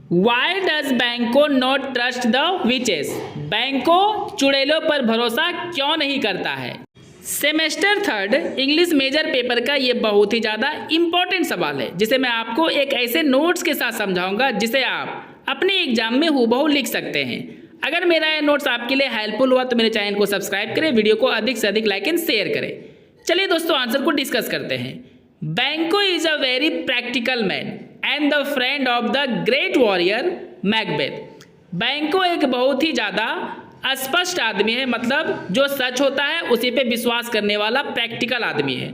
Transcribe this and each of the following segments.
Y does Banquo not trust the witches? Banquo चुड़ैलों पर भरोसा क्यों नहीं करता है? Semester third English major paper का ये बहुत ही ज़्यादा इम्पोर्टेंट सवाल है, जिसे मैं आपको एक ऐसे नोट्स के साथ समझाऊंगा जिसे आप अपने एग्जाम में हूबहू लिख सकते हैं। अगर मेरा ये नोट्स आपके लिए हेल्पफुल हुआ तो मेरे चैनल को सब्सक्राइब करें, वीडियो को अधिक से अधिक लाइक एंड शेयर करें। चलिए दोस्तों, आंसर को डिस्कस करते हैं। बैंको is a very practical man and the friend of the great warrior Macbeth. बैंको एक बहुत ही ज़्यादा स्पष्ट आदमी है, मतलब जो सच होता है उसी पे विश्वास करने वाला प्रैक्टिकल आदमी है,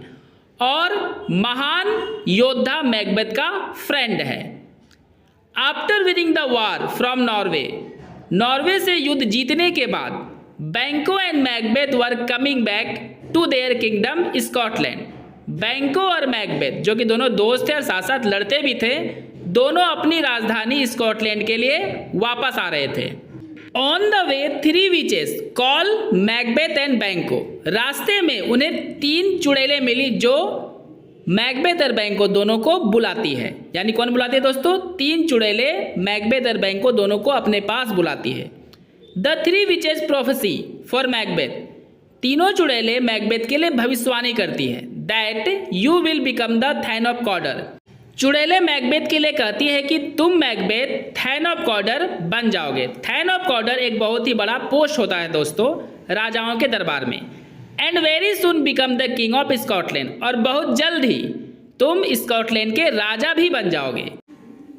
और महान योद्धा मैकबेथ का फ्रेंड है। After winning the war from Norway, Norway से युद्ध जीतने के बाद Banquo and Macbeth were coming back to their kingdom Scotland. Banquo और मैकबेथ, जो कि दोनों दोस्त थे और साथ साथ लड़ते भी थे, दोनों अपनी राजधानी स्कॉटलैंड के लिए वापस आ रहे थे। On the way 3 witches call Macbeth and बैंको। रास्ते में उन्हें 3 चुड़ैलें मिली जो मैकबेथ और बैंको दोनों को बुलाती है। यानी कौन बुलाती है दोस्तों? 3 चुड़ैलें मैकबेथ और बैंको दोनों को अपने पास बुलाती है। The 3 witches prophecy for Macbeth. तीनों चुड़ैलें मैकबेथ के लिए भविष्यवाणी करती है that you will become the thane of Cawdor. चुड़ैलें मैकबेथ के लिए कहती है कि तुम मैकबेथ थैन ऑफ कॉर्डर बन जाओगे। थैन ऑफ कॉर्डर एक बहुत ही बड़ा पोस्ट होता है दोस्तों राजाओं के दरबार में। And very soon become the king of Scotland, और बहुत जल्द ही तुम स्कॉटलैंड के राजा भी बन जाओगे।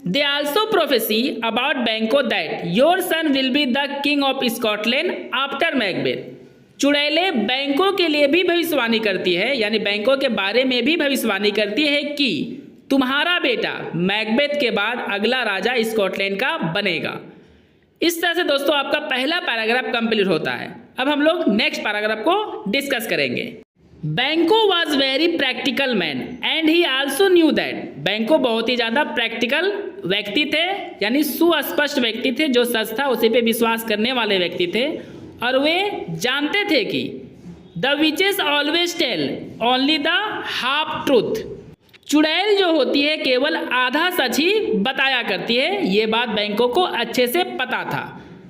They also prophecy about Banquo that your son will be the king of Scotland after Macbeth. चुड़ैलें बैंको के लिए भी भविष्यवाणी करती है, यानी बैंको के बारे में भी भविष्यवाणी करती है कि तुम्हारा बेटा मैकबेथ के बाद अगला राजा स्कॉटलैंड का बनेगा। इस तरह से दोस्तों आपका पहला पैराग्राफ कंप्लीट होता है। अब हम लोग नेक्स्ट पैराग्राफ को डिस्कस करेंगे। बैंको was very practical man and he also knew that. बैंको बहुत ही ज़्यादा प्रैक्टिकल व्यक्ति थे, यानी सुस्पष्ट व्यक्ति थे, जो सच था उसी पे विश्वास करने वाले व्यक्ति थे, और वे जानते थे कि the witches always tell only the half truth. चुड़ैल जो होती है केवल आधा सच ही बताया करती है, ये बात बैंको को अच्छे से पता था।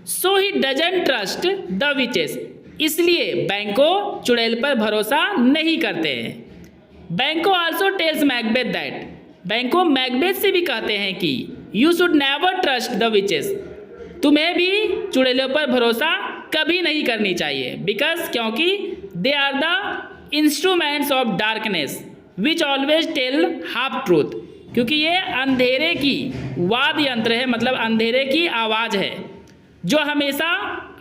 So he doesn't trust the witches, इसलिए बैंको चुड़ैल पर भरोसा नहीं करते हैं। Banquo also tells Macbeth that, Banquo Macbeth से भी कहते हैं कि you should never trust the witches, तुम्हें भी चुड़ैलों पर भरोसा कभी नहीं करनी चाहिए। बिकॉज क्योंकि they are the instruments of darkness which always tell half truth, क्योंकि ये अंधेरे की वाद यंत्र है, मतलब अंधेरे की आवाज़ है जो हमेशा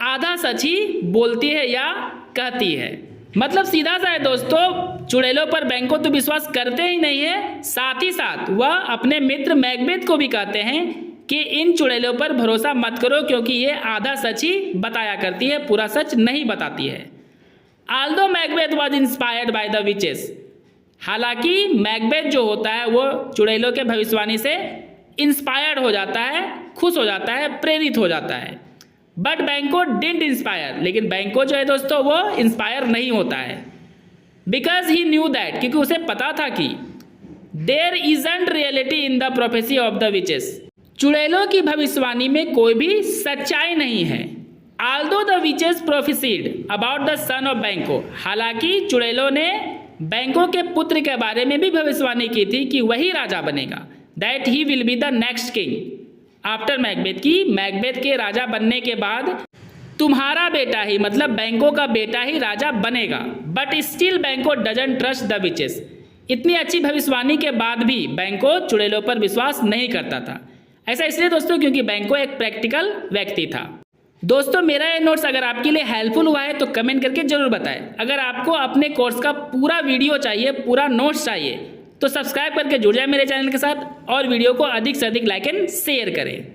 आधा सच ही बोलती है या कहती है। मतलब सीधा सा है दोस्तों, चुड़ैलों पर बैंको तो विश्वास करते ही नहीं है, साथ ही साथ वह अपने मित्र मैकबेथ को भी कहते हैं कि इन चुड़ैलों पर भरोसा मत करो, क्योंकि ये आधा सच ही बताया करती है, पूरा सच नहीं बताती है। Aldous Macbeth was inspired by the witches, हालांकि मैकबेथ जो होता है वो चुड़ैलों के भविष्यवाणी से इंस्पायर्ड हो जाता है, खुश हो जाता है, प्रेरित हो जाता है। बट बैंको डिडंट इंस्पायर, लेकिन बैंको जो है दोस्तों वो इंस्पायर नहीं होता है। बिकॉज ही न्यू दैट, क्योंकि उसे पता था कि there isn't reality in the prophecy of the witches, चुड़ैलों की भविष्यवाणी में कोई भी सच्चाई नहीं है। Although the witches prophesied about the son of Banquo, हालांकि चुड़ैलों ने बैंको के पुत्र के बारे में भी भविष्यवाणी की थी कि वही राजा बनेगा, that he will be the next king after Macbeth, की मैकबेथ के राजा बनने के बाद तुम्हारा बेटा ही, मतलब बैंको का बेटा ही राजा बनेगा। बट स्टिल बैंको डजंट ट्रस्ट द विचेस, इतनी अच्छी भविष्यवाणी के बाद भी बैंको चुड़ैलों पर विश्वास नहीं करता था। ऐसा इसलिए दोस्तों क्योंकि बैंको एक प्रैक्टिकल व्यक्ति था। दोस्तों मेरा ये नोट्स अगर आपके लिए हेल्पफुल हुआ है तो कमेंट करके जरूर बताएं। अगर आपको अपने कोर्स का पूरा वीडियो चाहिए, पूरा नोट्स चाहिए, तो सब्सक्राइब करके जुड़ जाए मेरे चैनल के साथ और वीडियो को अधिक से अधिक लाइक एंड शेयर करें।